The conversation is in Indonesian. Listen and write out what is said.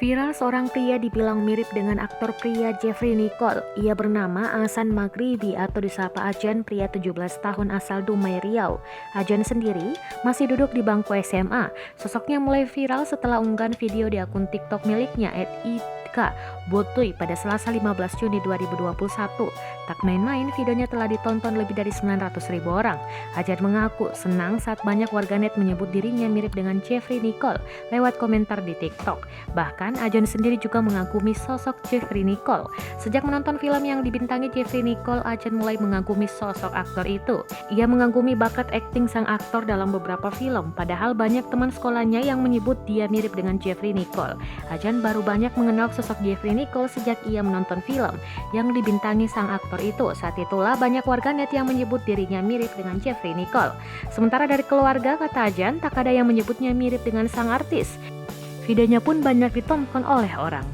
Viral seorang pria dibilang mirip dengan aktor pria Jeffrey Nicole. Ia bernama Ahsan Maghribi atau disapa Ajan, pria 17 tahun asal Dumai, Riau. Ajan sendiri masih duduk di bangku SMA. Sosoknya mulai viral setelah unggahan video di akun TikTok miliknya @ika_botuy pada Selasa 15 Juni 2021. Tak main-main, videonya telah ditonton lebih dari 900.000 orang. Ajan mengaku senang saat banyak warganet menyebut dirinya mirip dengan Jeffrey Nicole lewat komentar di TikTok. Bahkan Ajan sendiri juga mengagumi sosok Jeffrey Nicole. Sejak menonton film yang dibintangi Jeffrey Nicole, Ajan mulai mengagumi sosok aktor itu. Ia mengagumi bakat akting sang aktor dalam beberapa film, padahal banyak teman sekolahnya yang menyebut dia mirip dengan Jeffrey Nicole. Ajan baru banyak mengenal sosok Jeffrey Nicole sejak ia menonton film yang dibintangi sang aktor itu. Saat itulah banyak warganet yang menyebut dirinya mirip dengan Jeffrey Nicole. Sementara dari keluarga, kata Ajan, tak ada yang menyebutnya mirip dengan sang artis. Videonya pun banyak ditonton oleh orang.